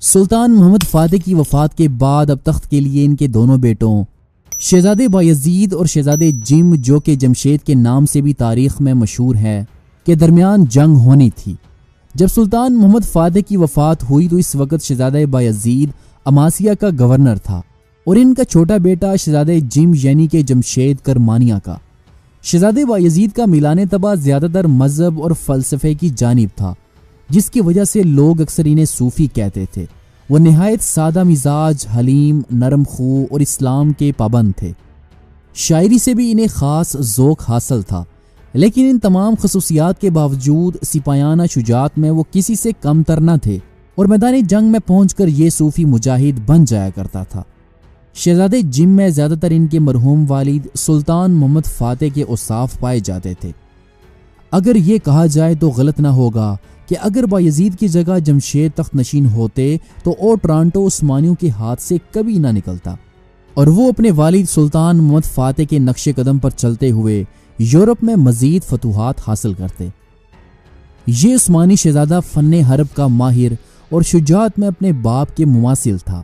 سلطان محمد فاتح کی وفات کے بعد اب تخت کے لیے ان کے دونوں بیٹوں شہزادے بایزید اور شہزادے جم، جو کہ جمشید کے نام سے بھی تاریخ میں مشہور ہے، کے درمیان جنگ ہونی تھی۔ جب سلطان محمد فاتح کی وفات ہوئی تو اس وقت شہزادہ بایزید اماسیا کا گورنر تھا اور ان کا چھوٹا بیٹا شہزادہ جم یعنی کہ جمشید کرمانیہ کا۔ شہزادہ بایزید کا میلان طبع زیادہ تر مذہب اور فلسفے کی جانب تھا، جس کی وجہ سے لوگ اکثر انہیں صوفی کہتے تھے۔ وہ نہایت سادہ مزاج، حلیم، نرم خو اور اسلام کے پابند تھے۔ شاعری سے بھی انہیں خاص ذوق حاصل تھا، لیکن ان تمام خصوصیات کے باوجود سپاہیانہ شجاعت میں وہ کسی سے کم تر نہ تھے اور میدان جنگ میں پہنچ کر یہ صوفی مجاہد بن جایا کرتا تھا۔ شہزادے جم میں زیادہ تر ان کے مرحوم والد سلطان محمد فاتح کے اوصاف پائے جاتے تھے۔ اگر یہ کہا جائے تو غلط نہ ہوگا کہ اگر بایزید کی جگہ جمشید تخت نشین ہوتے تو ٹرانٹو عثمانیوں کے ہاتھ سے کبھی نہ نکلتا اور وہ اپنے والد سلطان محمد فاتح کے نقش قدم پر چلتے ہوئے یورپ میں مزید فتوحات حاصل کرتے۔ یہ عثمانی شہزادہ فن حرب کا ماہر اور شجاعت میں اپنے باپ کے مماثل تھا۔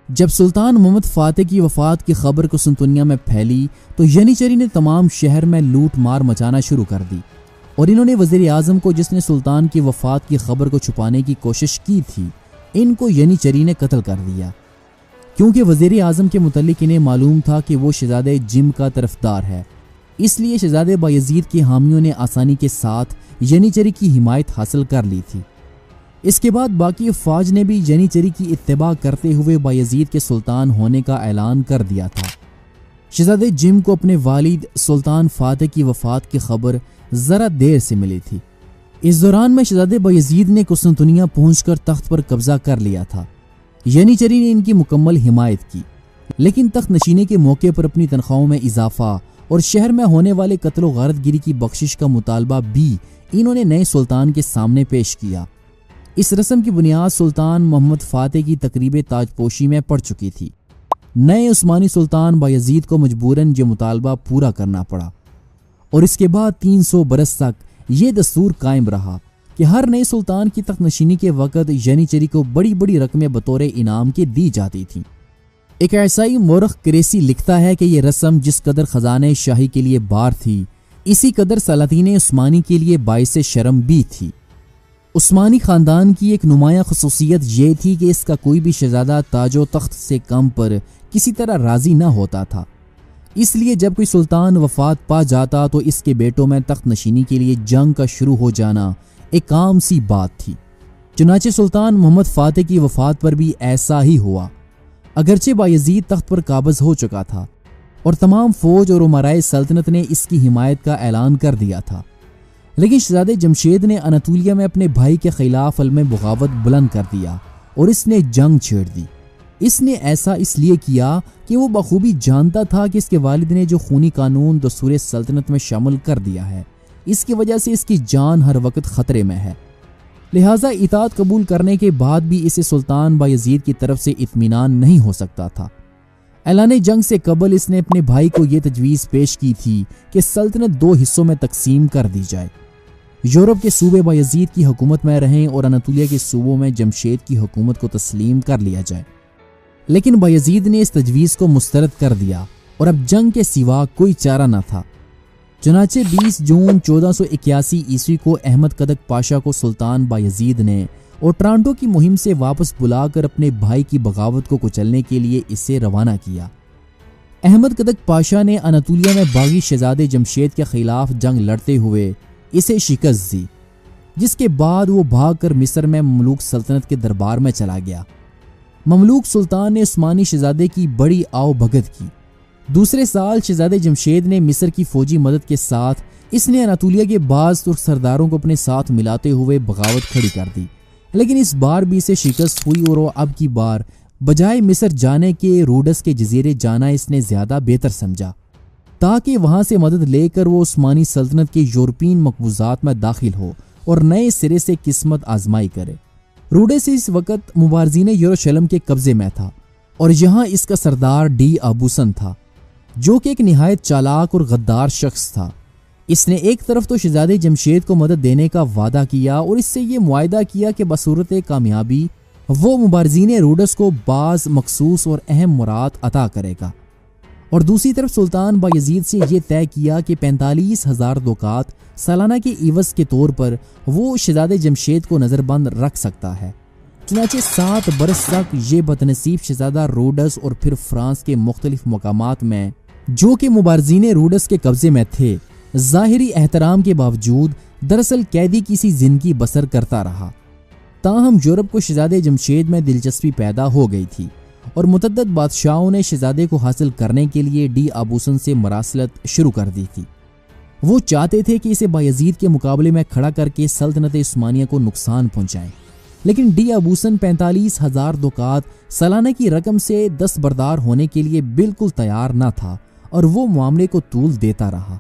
جب سلطان محمد فاتح کی وفات کی خبر قسطنطنیہ میں پھیلی تو ینیچری نے تمام شہر میں لوٹ مار مچانا شروع کر دی اور انہوں نے وزیر اعظم کو، جس نے سلطان کی وفات کی خبر کو چھپانے کی کوشش کی تھی، ان کو ینیچری نے قتل کر دیا، کیونکہ وزیر اعظم کے متعلق انہیں معلوم تھا کہ وہ شہزادہ جم کا طرفدار ہے۔ اس لیے شہزادہ بایزید کے حامیوں نے آسانی کے ساتھ ینیچری کی حمایت حاصل کر لی تھی۔ اس کے بعد باقی افواج نے بھی ینیچری کی اتباع کرتے ہوئے بایزید کے سلطان ہونے کا اعلان کر دیا تھا۔ شہزادہ جم کو اپنے والد سلطان فاتح کی وفات کی خبر ذرا دیر سے ملی تھی۔ اس دوران میں شہزادہ بایزید نے قسطنطنیہ پہنچ کر تخت پر قبضہ کر لیا تھا۔ ینیچری نے ان کی مکمل حمایت کی، لیکن تخت نشینے کے موقع پر اپنی تنخواہوں میں اضافہ اور شہر میں ہونے والے قتل و غارت گیری کی بخشش کا مطالبہ بھی انہوں نے نئے سلطان کے سامنے پیش کیا۔ اس رسم کی بنیاد سلطان محمد فاتح کی تقریب تاج پوشی میں پڑ چکی تھی۔ نئے عثمانی سلطان بایزید کو مجبوراً یہ مطالبہ پورا کرنا پڑا اور اس کے بعد 300 برس تک یہ دستور قائم رہا کہ ہر نئے سلطان کی تخت نشینی کے وقت ینیچری کو بڑی بڑی رقمیں بطور انعام کے دی جاتی تھیں۔ ایک عیسائی مورخ کریسی لکھتا ہے کہ یہ رسم جس قدر خزانہ شاہی کے لیے بار تھی، اسی قدر سلاطین عثمانی کے لیے باعث شرم بھی تھی۔ عثمانی خاندان کی ایک نمایاں خصوصیت یہ تھی کہ اس کا کوئی بھی شہزادہ تاج و تخت سے کم پر کسی طرح راضی نہ ہوتا تھا۔ اس لیے جب کوئی سلطان وفات پا جاتا تو اس کے بیٹوں میں تخت نشینی کے لیے جنگ کا شروع ہو جانا ایک عام سی بات تھی۔ چنانچہ سلطان محمد فاتح کی وفات پر بھی ایسا ہی ہوا۔ اگرچہ بایزید تخت پر قابض ہو چکا تھا اور تمام فوج اور امرائے سلطنت نے اس کی حمایت کا اعلان کر دیا تھا، لیکن شہزادہ جمشید نے اناطولیہ میں اپنے بھائی کے خلاف علم بغاوت بلند کر دیا اور اس نے جنگ چھیڑ دی۔ اس نے ایسا اس لیے کیا کہ وہ بخوبی جانتا تھا کہ اس کے والد نے جو خونی قانون دستور سلطنت میں شامل کر دیا ہے، اس کی وجہ سے اس کی جان ہر وقت خطرے میں ہے۔ لہٰذا اطاعت قبول کرنے کے بعد بھی اسے سلطان بایزید کی طرف سے اطمینان نہیں ہو سکتا تھا۔ اعلان جنگ سے قبل اس نے اپنے بھائی کو یہ تجویز پیش کی تھی کہ سلطنت 2 حصوں میں تقسیم کر دی جائے، یورپ کے صوبے بایزید کی حکومت میں رہیں اور اناطولیہ کے صوبوں میں جمشید کی حکومت کو تسلیم کر لیا جائے۔ لیکن بایزید نے اس تجویز کو مسترد کر دیا اور اب جنگ کے سوا کوئی چارہ نہ تھا۔ چنانچہ 20 جون 1481 عیسوی کو احمد کدک پاشا کو سلطان بایزید نے ٹرانٹو کی مہم سے واپس بلا کر اپنے بھائی کی بغاوت کو کچلنے کے لیے اسے روانہ کیا۔ احمد کدک پاشا نے اناطولیہ میں باغی شہزادے جمشید کے خلاف جنگ لڑتے ہوئے اسے شکست دی، جس کے بعد وہ بھاگ کر مصر میں مملوک سلطنت کے دربار میں چلا گیا۔ مملوک سلطان نے عثمانی شہزادے کی بڑی آؤ بھگت کی۔ دوسرے سال شہزادے جمشید نے مصر کی فوجی مدد کے ساتھ اس نے اناطولیہ کے بعض ترک سرداروں کو اپنے ساتھ ملاتے ہوئے بغاوت کھڑی کر دی، لیکن اس بار بھی اسے شکست ہوئی اور وہ اب کی بار بجائے مصر جانے کے روڈس کے جزیرے جانا اس نے زیادہ بہتر سمجھا، تاکہ وہاں سے مدد لے کر وہ عثمانی سلطنت کے یورپین مقبوضات میں داخل ہو اور نئے سرے سے قسمت آزمائی کرے۔ روڈس اس وقت مبارزین یروشلم کے قبضے میں تھا اور یہاں اس کا سردار ڈی آبوسن تھا، جو کہ ایک نہایت چالاک اور غدار شخص تھا۔ اس نے ایک طرف تو شہزادے جمشید کو مدد دینے کا وعدہ کیا اور اس سے یہ معاہدہ کیا کہ بصورت کامیابی وہ مبارزین روڈس کو بعض مخصوص اور اہم مراد عطا کرے گا، اور دوسری طرف سلطان بایزید سے یہ طے کیا کہ 45,000 دکات سالانہ کے عوض کے طور پر وہ شہزادے جمشید کو نظر بند رکھ سکتا ہے۔ چنانچہ 7 برس تک یہ بدنصیب شہزادہ روڈس اور پھر فرانس کے مختلف مقامات میں جو کہ مبارزین روڈس کے قبضے میں تھے، ظاہری احترام کے باوجود دراصل قیدی کی سی زندگی بسر کرتا رہا۔ تاہم یورپ کو شہزادے جمشید میں دلچسپی پیدا ہو گئی تھی اور متعدد بادشاہوں نے شہزادے کو حاصل کرنے کے لیے ڈی ابوسن سے مراسلت شروع کر دی تھی۔ وہ چاہتے تھے کہ اسے بایزید کے مقابلے میں کھڑا کر کے سلطنت عثمانیہ کو نقصان پہنچائیں، لیکن ڈی ابوسن 45,000 دکات سالانہ کی رقم سے دستبردار ہونے کے لیے بالکل تیار نہ تھا اور وہ معاملے کو طول دیتا رہا۔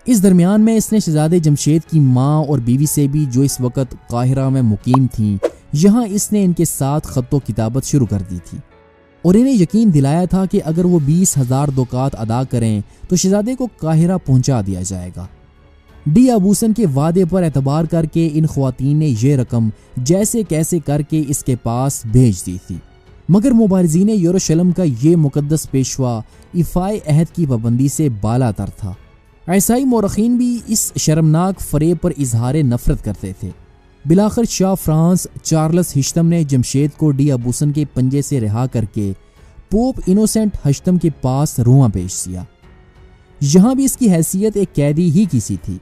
اس درمیان میں اس نے شہزادے جمشید کی ماں اور بیوی سے بھی، جو اس وقت قاہرہ میں مقیم تھیں، یہاں اس نے ان کے ساتھ خط و کتابت شروع کر دی تھی اور انہیں یقین دلایا تھا کہ اگر وہ 20,000 دکات ادا کریں تو شہزادے کو قاہرہ پہنچا دیا جائے گا۔ ڈی ابوسن کے وعدے پر اعتبار کر کے ان خواتین نے یہ رقم جیسے کیسے کر کے اس کے پاس بھیج دی تھی، مگر مبارزین یروشلم کا یہ مقدس پیشوا ایفائے عہد کی پابندی سے بالا تر تھا۔ عیسائی مورخین بھی اس شرمناک فریب پر اظہار نفرت کرتے تھے۔ بلاخر شاہ فرانس چارلس ہشتم نے جمشید کو ڈی ابوسن کے پنجے سے رہا کر کے پوپ انوسنٹ ہشتم کے پاس رواں بھیج دیا۔ یہاں بھی اس کی حیثیت ایک قیدی ہی کی سی تھی،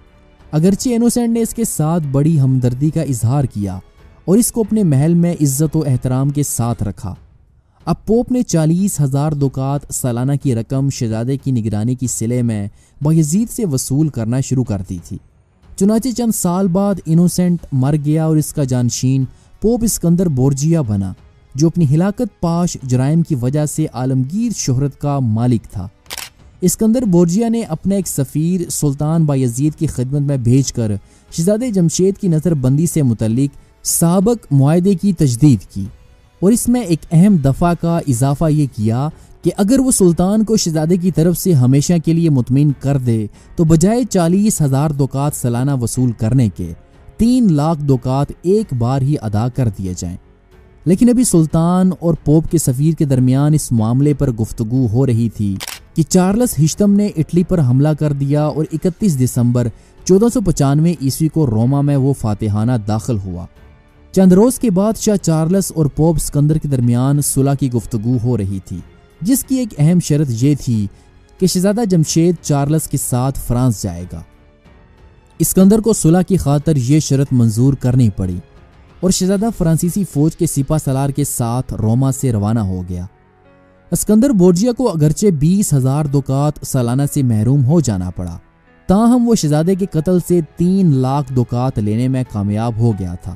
اگرچہ انوسنٹ نے اس کے ساتھ بڑی ہمدردی کا اظہار کیا اور اس کو اپنے محل میں عزت و احترام کے ساتھ رکھا۔ اب پوپ نے 40,000 دکات سالانہ کی رقم شہزادے کی نگرانی کی صلے میں بایزید سے وصول کرنا شروع کر دی تھی۔ چنانچہ چند سال بعد انوسنٹ مر گیا اور اس کا جانشین پوپ اسکندر بورجیا بنا، جو اپنی ہلاکت پاش جرائم کی وجہ سے عالمگیر شہرت کا مالک تھا۔ اسکندر بورجیا نے اپنا ایک سفیر سلطان بایزید کی خدمت میں بھیج کر شہزادے جمشید کی نظر بندی سے متعلق سابق معاہدے کی تجدید کی، اور اس میں ایک اہم دفعہ کا اضافہ یہ کیا کہ اگر وہ سلطان کو شہزادے کی طرف سے ہمیشہ کے لیے مطمئن کر دے تو بجائے 40,000 دکات سالانہ وصول کرنے کے 3 لاکھ دکات ایک بار ہی ادا کر دیے جائیں۔ لیکن ابھی سلطان اور پوپ کے سفیر کے درمیان اس معاملے پر گفتگو ہو رہی تھی کہ چارلس ہشتم نے اٹلی پر حملہ کر دیا اور 31 دسمبر 1495 عیسوی کو روما میں وہ فاتحانہ داخل ہوا۔ چند روز کے بعد شاہ چارلس اور پوپ اسکندر کے درمیان صلح کی گفتگو ہو رہی تھی، جس کی ایک اہم شرط یہ تھی کہ شہزادہ جمشید چارلس کے ساتھ فرانس جائے گا۔ اسکندر کو صلح کی خاطر یہ شرط منظور کرنی پڑی اور شہزادہ فرانسیسی فوج کے سپہ سالار کے ساتھ روما سے روانہ ہو گیا۔ اسکندر بورجیا کو اگرچہ 20,000 دکات سالانہ سے محروم ہو جانا پڑا، تاہم وہ شہزادے کے قتل سے 3 لاکھ دکات لینے میں کامیاب ہو گیا تھا۔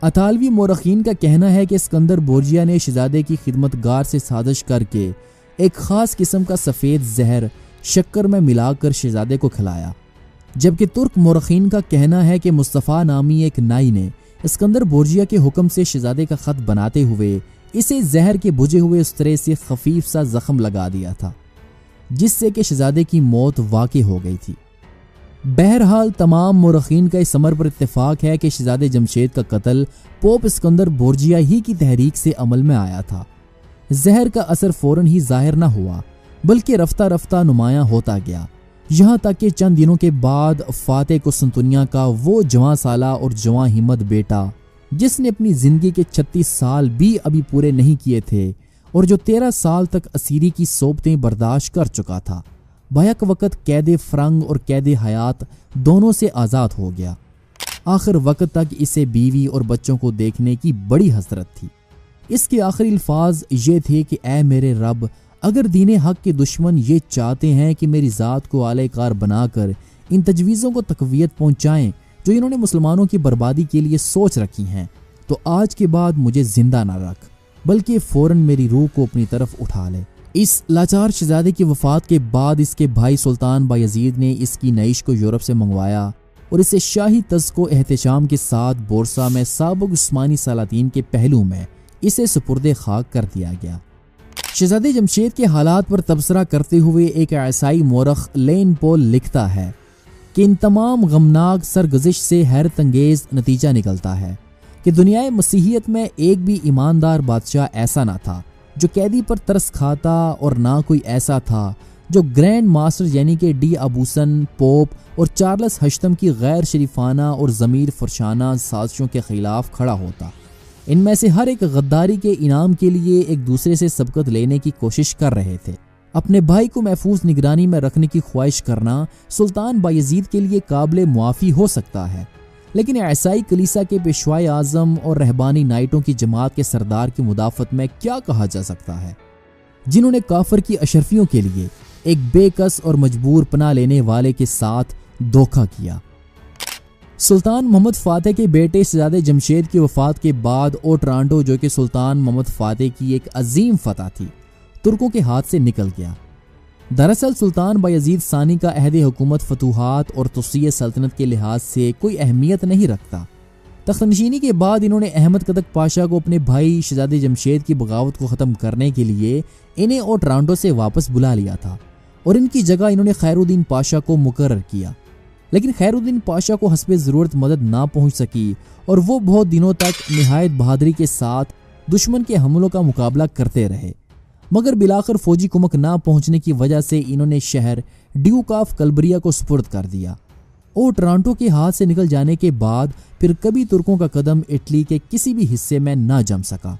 اطالوی مورخین کا کہنا ہے کہ اسکندر بورجیا نے شہزادے کی خدمت گار سے سازش کر کے ایک خاص قسم کا سفید زہر شکر میں ملا کر شہزادے کو کھلایا، جبکہ ترک مورخین کا کہنا ہے کہ مصطفیٰ نامی ایک نائی نے اسکندر بورجیا کے حکم سے شہزادے کا خط بناتے ہوئے اسے زہر کے بجھے ہوئے استرے سے خفیف سا زخم لگا دیا تھا، جس سے کہ شہزادے کی موت واقع ہو گئی تھی۔ بہرحال تمام مورخین کا اس امر پر اتفاق ہے کہ شہزادے جمشید کا قتل پوپ اسکندر بورجیا ہی کی تحریک سے عمل میں آیا تھا۔ زہر کا اثر فوراً ہی ظاہر نہ ہوا، بلکہ رفتہ رفتہ نمایاں ہوتا گیا، یہاں تک کہ چند دنوں کے بعد فاتح قسطنطنیہ کا وہ جواں سالہ اور جواں ہمت بیٹا، جس نے اپنی زندگی کے 36 سال بھی ابھی پورے نہیں کیے تھے اور جو 13 سال تک اسیری کی صحبتیں برداشت کر چکا تھا، بیک وقت قید فرنگ اور قید حیات دونوں سے آزاد ہو گیا۔ آخر وقت تک اسے بیوی اور بچوں کو دیکھنے کی بڑی حسرت تھی۔ اس کے آخری الفاظ یہ تھے کہ اے میرے رب، اگر دین حق کے دشمن یہ چاہتے ہیں کہ میری ذات کو اعلی کار بنا کر ان تجویزوں کو تقویت پہنچائیں جو انہوں نے مسلمانوں کی بربادی کے لیے سوچ رکھی ہیں، تو آج کے بعد مجھے زندہ نہ رکھ، بلکہ فوراً میری روح کو اپنی طرف اٹھا لے۔ اس لاچار شہزادے کی وفات کے بعد اس کے بھائی سلطان بایزید نے اس کی نعش کو یورپ سے منگوایا اور اسے شاہی طز و احتشام کے ساتھ بورسا میں سابق عثمانی سلاطین کے پہلو میں اسے سپرد خاک کر دیا گیا۔ شہزادے جمشید کے حالات پر تبصرہ کرتے ہوئے ایک عیسائی مورخ لین پول لکھتا ہے کہ ان تمام غمناک سرگزشت سے حیرت انگیز نتیجہ نکلتا ہے کہ دنیائے مسیحیت میں ایک بھی ایماندار بادشاہ ایسا نہ تھا جو قیدی پر ترس کھاتا، اور نہ کوئی ایسا تھا جو گرینڈ ماسٹر یعنی کہ ڈی ابوسن، پوپ اور چارلس ہشتم کی غیر شریفانہ اور ضمیر فرشانہ سازشوں کے خلاف کھڑا ہوتا۔ ان میں سے ہر ایک غداری کے انعام کے لیے ایک دوسرے سے سبقت لینے کی کوشش کر رہے تھے۔ اپنے بھائی کو محفوظ نگرانی میں رکھنے کی خواہش کرنا سلطان بایزید کے لیے قابل معافی ہو سکتا ہے، لیکن عیسائی کلیسا کے پیشوائے اعظم اور رہبانی نائٹوں کی جماعت کے سردار کی مدافعت میں کیا کہا جا سکتا ہے، جنہوں نے کافر کی اشرفیوں کے لیے ایک بے کس اور مجبور پناہ لینے والے کے ساتھ دھوکہ کیا۔ سلطان محمد فاتح کے بیٹے شہزادہ جمشید کی وفات کے بعد اوٹرانڈو، جو کہ سلطان محمد فاتح کی ایک عظیم فتح تھی، ترکوں کے ہاتھ سے نکل گیا۔ دراصل سلطان بایزید ثانی کا عہد حکومت فتوحات اور توسیع سلطنت کے لحاظ سے کوئی اہمیت نہیں رکھتا۔ تخت نشینی کے بعد انہوں نے احمد کدک پاشا کو اپنے بھائی شہزادہ جمشید کی بغاوت کو ختم کرنے کے لیے انہیں اوٹرانڈو سے واپس بلا لیا تھا، اور ان کی جگہ انہوں نے خیر الدین پاشا کو مقرر کیا، لیکن خیر الدین پاشا کو حسب ضرورت مدد نہ پہنچ سکی، اور وہ بہت دنوں تک نہایت بہادری کے ساتھ دشمن کے حملوں کا مقابلہ کرتے رہے، مگر بالآخر فوجی کمک نہ پہنچنے کی وجہ سے انہوں نے شہر ڈیوک آف کلبریا کو سپرد کر دیا۔ اوٹرانٹو کے ہاتھ سے نکل جانے کے بعد پھر کبھی ترکوں کا قدم اٹلی کے کسی بھی حصے میں نہ جم سکا۔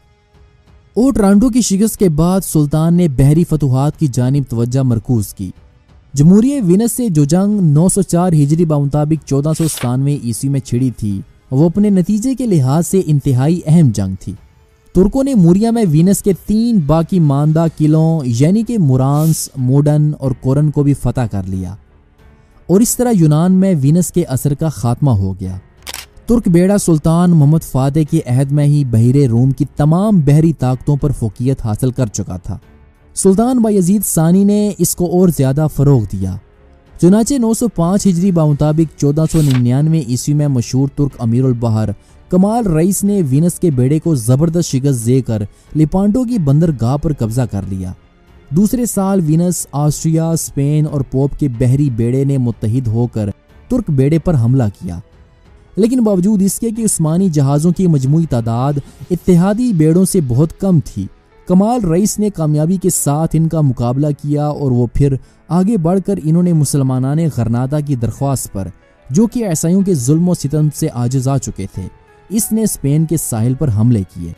اوٹرانٹو کی شکست کے بعد سلطان نے بحری فتوحات کی جانب توجہ مرکوز کی۔ جمہوریہ وینس سے جو جنگ 904 ہجری بمطابق 1497 عیسوی میں چھڑی تھی، وہ اپنے نتیجے کے لحاظ سے انتہائی اہم جنگ تھی۔ ترکوں نے موریا میں وینس کے 3 باقی ماندہ قلعوں یعنی کہ مورانس، موڈن اور کورن کو بھی فتح کر لیا، اور اس طرح یونان میں وینس کے اثر کا خاتمہ ہو گیا۔ ترک بیڑا سلطان محمد فاتح کے عہد میں ہی بحیرہ روم کی تمام بحری طاقتوں پر فوقیت حاصل کر چکا تھا۔ سلطان بایزید ثانی نے اس کو اور زیادہ فروغ دیا۔ چنانچہ 905 ہجری بمطابق 1499 عیسوی میں مشہور ترک امیر البحر کمال رئیس نے وینس کے بیڑے کو زبردست شکست دے کر لیپانٹو کی بندرگاہ پر قبضہ کر لیا۔ دوسرے سال وینس، آسٹریا، اسپین اور پوپ کے بحری بیڑے نے متحد ہو کر ترک بیڑے پر حملہ کیا، لیکن باوجود اس کے کہ عثمانی جہازوں کی مجموعی تعداد اتحادی بیڑوں سے بہت کم تھی، کمال رئیس نے کامیابی کے ساتھ ان کا مقابلہ کیا، اور وہ پھر آگے بڑھ کر انہوں نے مسلمانان غرناطہ کی درخواست پر، جو کہ عیسائیوں کے ظلم و ستم سے عاجز آ چکے تھے، اس نے اسپین کے ساحل پر حملے کیے۔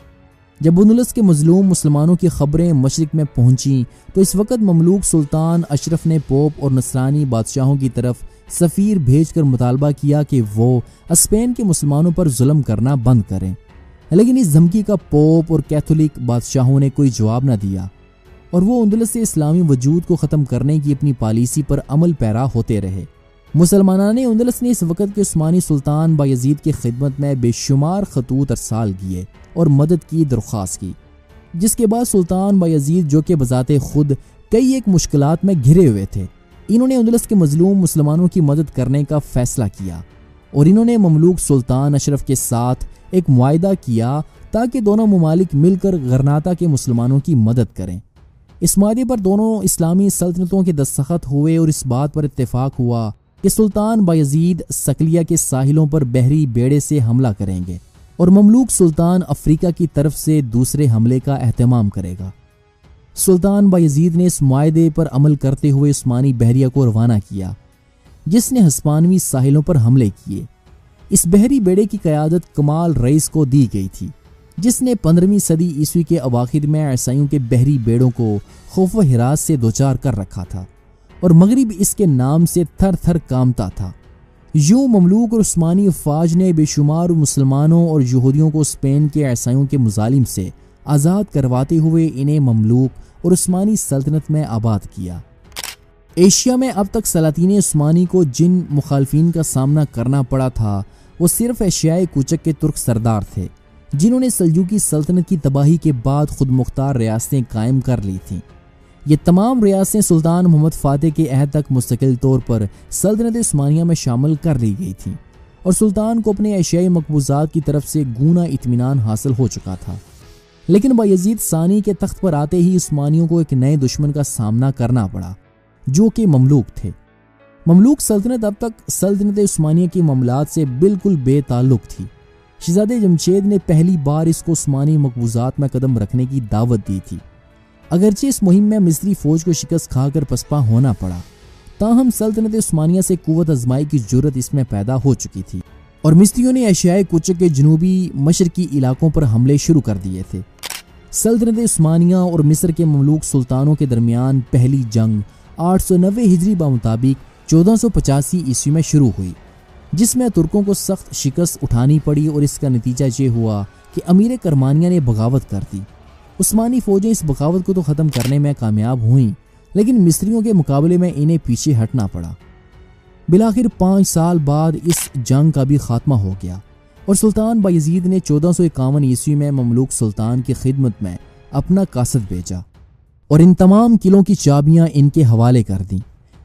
جب اندلس کے مظلوم مسلمانوں کی خبریں مشرق میں پہنچیں تو اس وقت مملوک سلطان اشرف نے پوپ اور نصرانی بادشاہوں کی طرف سفیر بھیج کر مطالبہ کیا کہ وہ اسپین کے مسلمانوں پر ظلم کرنا بند کریں، لیکن اس دھمکی کا پوپ اور کیتھولک بادشاہوں نے کوئی جواب نہ دیا، اور وہ اندلس سے اسلامی وجود کو ختم کرنے کی اپنی پالیسی پر عمل پیرا ہوتے رہے۔ مسلمانان اندلس نے اس وقت کے عثمانی سلطان بایزید کی خدمت میں بے شمار خطوط ارسال کیے اور مدد کی درخواست کی، جس کے بعد سلطان بایزید، جو کہ بذات خود کئی ایک مشکلات میں گھرے ہوئے تھے، انہوں نے اندلس کے مظلوم مسلمانوں کی مدد کرنے کا فیصلہ کیا، اور انہوں نے مملوک سلطان اشرف کے ساتھ ایک معاہدہ کیا تاکہ دونوں ممالک مل کر غرناطہ کے مسلمانوں کی مدد کریں۔ اس معاہدے پر دونوں اسلامی سلطنتوں کے دستخط ہوئے، اور اس بات پر اتفاق ہوا کہ سلطان بایزید سکلیہ کے ساحلوں پر بحری بیڑے سے حملہ کریں گے، اور مملوک سلطان افریقہ کی طرف سے دوسرے حملے کا اہتمام کرے گا۔ سلطان بایزید نے اس معاہدے پر عمل کرتے ہوئے عثمانی بحریہ کو روانہ کیا، جس نے ہسپانوی ساحلوں پر حملے کیے۔ اس بحری بیڑے کی قیادت کمال رئیس کو دی گئی تھی، جس نے 15ویں صدی عیسوی کے اواخر میں عیسائیوں کے بحری بیڑوں کو خوف و ہراس سے دوچار کر رکھا تھا، اور مغرب اس کے نام سے تھر تھر کامتا تھا۔ یوں مملوک اور عثمانی افواج نے بے شمار مسلمانوں اور یہودیوں کو اسپین کے عیسائیوں کے مظالم سے آزاد کرواتے ہوئے انہیں مملوک اور عثمانی سلطنت میں آباد کیا۔ ایشیا میں اب تک سلاطین عثمانی کو جن مخالفین کا سامنا کرنا پڑا تھا، وہ صرف ایشیائے کوچک کے ترک سردار تھے، جنہوں نے سلجوقی سلطنت کی تباہی کے بعد خود مختار ریاستیں قائم کر لی تھیں۔ یہ تمام ریاستیں سلطان محمد فاتح کے عہد تک مستقل طور پر سلطنت عثمانیہ میں شامل کر لی گئی تھیں، اور سلطان کو اپنے ایشیائی مقبوضات کی طرف سے گونا اطمینان حاصل ہو چکا تھا۔ لیکن بایزید ثانی کے تخت پر آتے ہی عثمانیوں کو ایک نئے دشمن کا سامنا کرنا پڑا، جو کہ مملوک تھے۔ مملوک سلطنت اب تک سلطنت عثمانیہ کی معاملات سے بالکل بے تعلق تھی۔ شہزادے جمشید نے پہلی بار اس کو عثمانی مقبوضات میں قدم رکھنے کی دعوت دی تھی۔ اگرچہ اس مہم میں مصری فوج کو شکست کھا کر پسپا ہونا پڑا، تاہم سلطنت عثمانیہ سے قوت آزمائی کی جرت اس میں پیدا ہو چکی تھی اور مصریوں نے ایشیائے کوچک کے جنوبی مشرقی علاقوں پر حملے شروع کر دیے تھے۔ سلطنت عثمانیہ اور مصر کے مملوک سلطانوں کے درمیان پہلی جنگ 890 ہجری بمطابق 1485 عیسوی میں شروع ہوئی، جس میں ترکوں کو سخت شکست اٹھانی پڑی اور اس کا نتیجہ یہ ہوا کہ امیر کرمانیہ نے بغاوت کر دی۔ عثمانی فوجیں اس بغاوت کو تو ختم کرنے میں کامیاب ہوئیں، لیکن مصریوں کے مقابلے میں انہیں پیچھے ہٹنا پڑا۔ بالآخر 5 سال بعد اس جنگ کا بھی خاتمہ ہو گیا اور سلطان بایزید نے 1451 عیسوی میں مملوک سلطان کی خدمت میں اپنا قاصد بھیجا اور ان تمام قلعوں کی چابیاں ان کے حوالے کر دیں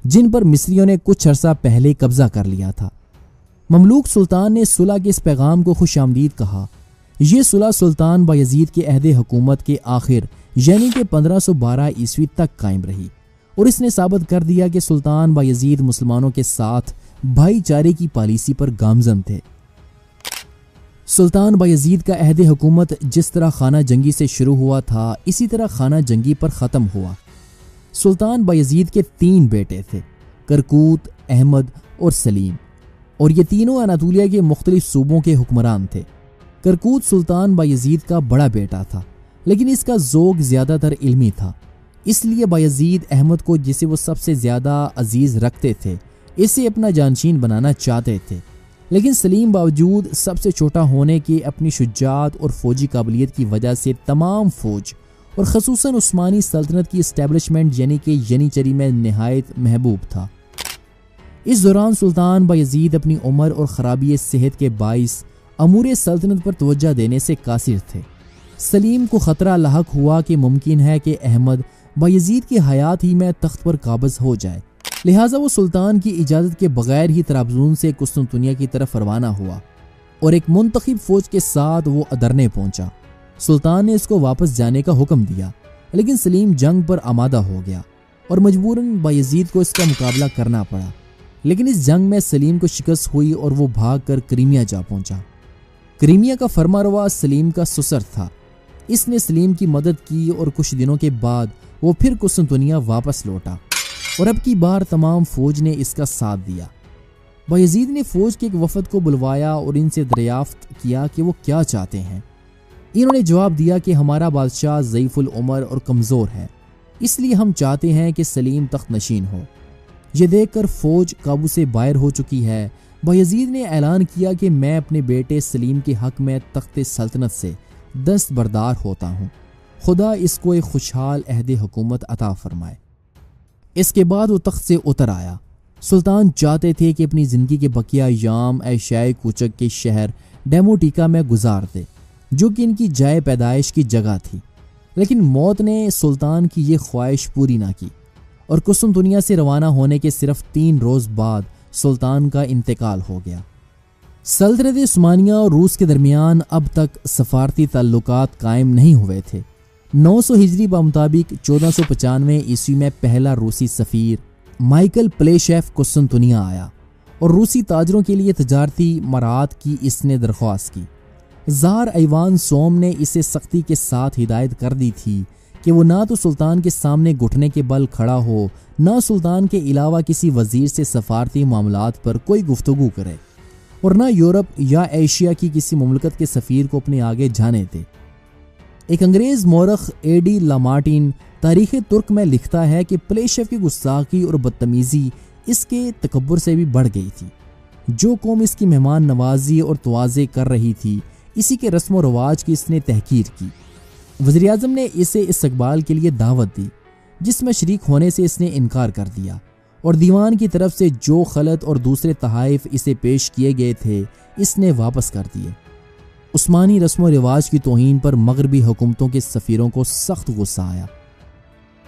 جن پر مصریوں نے کچھ عرصہ پہلے قبضہ کر لیا تھا۔ مملوک سلطان نے صلح کے اس پیغام کو خوش آمدید کہا۔ یہ صلح سلطان بایزید کے عہد حکومت کے آخر یعنی کہ 1512 عیسوی تک قائم رہی اور اس نے ثابت کر دیا کہ سلطان بایزید مسلمانوں کے ساتھ بھائی چارے کی پالیسی پر گامزن تھے۔ سلطان بایزید کا عہد حکومت جس طرح خانہ جنگی سے شروع ہوا تھا اسی طرح خانہ جنگی پر ختم ہوا۔ سلطان بایزید کے 3 بیٹے تھے، کرکوت، احمد اور سلیم، اور یہ تینوں اناطولیہ کے مختلف صوبوں کے حکمران تھے۔ کرکوت سلطان بایزید کا بڑا بیٹا تھا، لیکن اس کا ذوق زیادہ تر علمی تھا، اس لیے بایزید احمد کو جسے وہ سب سے زیادہ عزیز رکھتے تھے اسے اپنا جانشین بنانا چاہتے تھے، لیکن سلیم باوجود سب سے چھوٹا ہونے کے اپنی شجاعت اور فوجی قابلیت کی وجہ سے تمام فوج اور خصوصاً عثمانی سلطنت کی اسٹیبلشمنٹ یعنی کہ ینیچری میں نہایت محبوب تھا۔ اس دوران سلطان بایزید اپنی عمر اور خرابی صحت کے باعث امور سلطنت پر توجہ دینے سے قاصر تھے۔ سلیم کو خطرہ لاحق ہوا کہ ممکن ہے کہ احمد بایزید کی حیات ہی میں تخت پر قابض ہو جائے، لہٰذا وہ سلطان کی اجازت کے بغیر ہی طرابزون سے قسطنطنیہ کی طرف روانہ ہوا اور ایک منتخب فوج کے ساتھ وہ ادرنے پہنچا۔ سلطان نے اس کو واپس جانے کا حکم دیا، لیکن سلیم جنگ پر آمادہ ہو گیا اور مجبوراً بایزید کو اس کا مقابلہ کرنا پڑا، لیکن اس جنگ میں سلیم کو شکست ہوئی اور وہ بھاگ کر کریمیا جا پہنچا۔ کریمیا کا فرمانروا سلیم کا سسر تھا، اس نے سلیم کی مدد کی اور کچھ دنوں کے بعد وہ پھر قسطنطنیہ واپس لوٹا اور اب کی بار تمام فوج نے اس کا ساتھ دیا۔ بایزید نے فوج کے ایک وفد کو بلوایا اور ان سے دریافت کیا کہ وہ کیا چاہتے ہیں۔ انہوں نے جواب دیا کہ ہمارا بادشاہ ضعیف العمر اور کمزور ہے، اس لیے ہم چاہتے ہیں کہ سلیم تخت نشین ہو۔ یہ دیکھ کر فوج قابو سے باہر ہو چکی ہے، بایزید نے اعلان کیا کہ میں اپنے بیٹے سلیم کے حق میں تخت سلطنت سے دستبردار ہوتا ہوں، خدا اس کو ایک خوشحال عہد حکومت عطا فرمائے۔ اس کے بعد وہ تخت سے اتر آیا۔ سلطان چاہتے تھے کہ اپنی زندگی کے بقیہ ایام ایشیائے کوچک کے شہر ڈیموٹیکا میں گزار دے، جو کہ ان کی جائے پیدائش کی جگہ تھی، لیکن موت نے سلطان کی یہ خواہش پوری نہ کی اور قسطنطنیہ سے روانہ ہونے کے صرف 3 روز بعد سلطان کا انتقال ہو گیا۔ سلطنت عثمانیہ اور روس کے درمیان اب تک سفارتی تعلقات قائم نہیں ہوئے تھے۔ 900 ہجری بمطابق 1495 عیسوی میں پہلا روسی سفیر مائیکل پلیشیف قسطنطنیہ آیا اور روسی تاجروں کے لیے تجارتی مراعات کی اس نے درخواست کی۔ زار ایوان سوم نے اسے سختی کے ساتھ ہدایت کر دی تھی کہ وہ نہ تو سلطان کے سامنے گھٹنے کے بل کھڑا ہو، نہ سلطان کے علاوہ کسی وزیر سے سفارتی معاملات پر کوئی گفتگو کرے اور نہ یورپ یا ایشیا کی کسی مملکت کے سفیر کو اپنے آگے جانے دے۔ ایک انگریز مورخ اے ڈی لامارٹین تاریخ ترک میں لکھتا ہے کہ پلیشیف کی گستاخی اور بدتمیزی اس کے تکبر سے بھی بڑھ گئی تھی۔ جو قوم اس کی مہمان نوازی اور تواضع کر رہی تھی، اسی کے رسم و رواج کی اس نے تحقیر کی۔ وزیراعظم نے اسے استقبال کے لیے دعوت دی، جس میں شریک ہونے سے اس نے انکار کر دیا اور دیوان کی طرف سے جو خلط اور دوسرے تحائف اسے پیش کیے گئے تھے اس نے واپس کر دیے۔ عثمانی رسم و رواج کی توہین پر مغربی حکومتوں کے سفیروں کو سخت غصہ آیا۔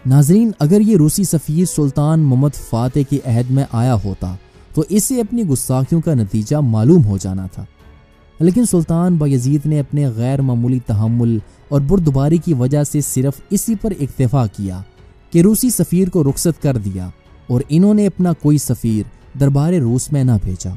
ناظرین، اگر یہ روسی سفیر سلطان محمد فاتح کے عہد میں آیا ہوتا تو اسے اپنی گستاخیوں کا نتیجہ معلوم ہو جانا تھا، لیکن سلطان بایزید نے اپنے غیر معمولی تحمل اور بردباری کی وجہ سے صرف اسی پر اکتفا کیا کہ روسی سفیر کو رخصت کر دیا اور انہوں نے اپنا کوئی سفیر دربار روس میں نہ بھیجا۔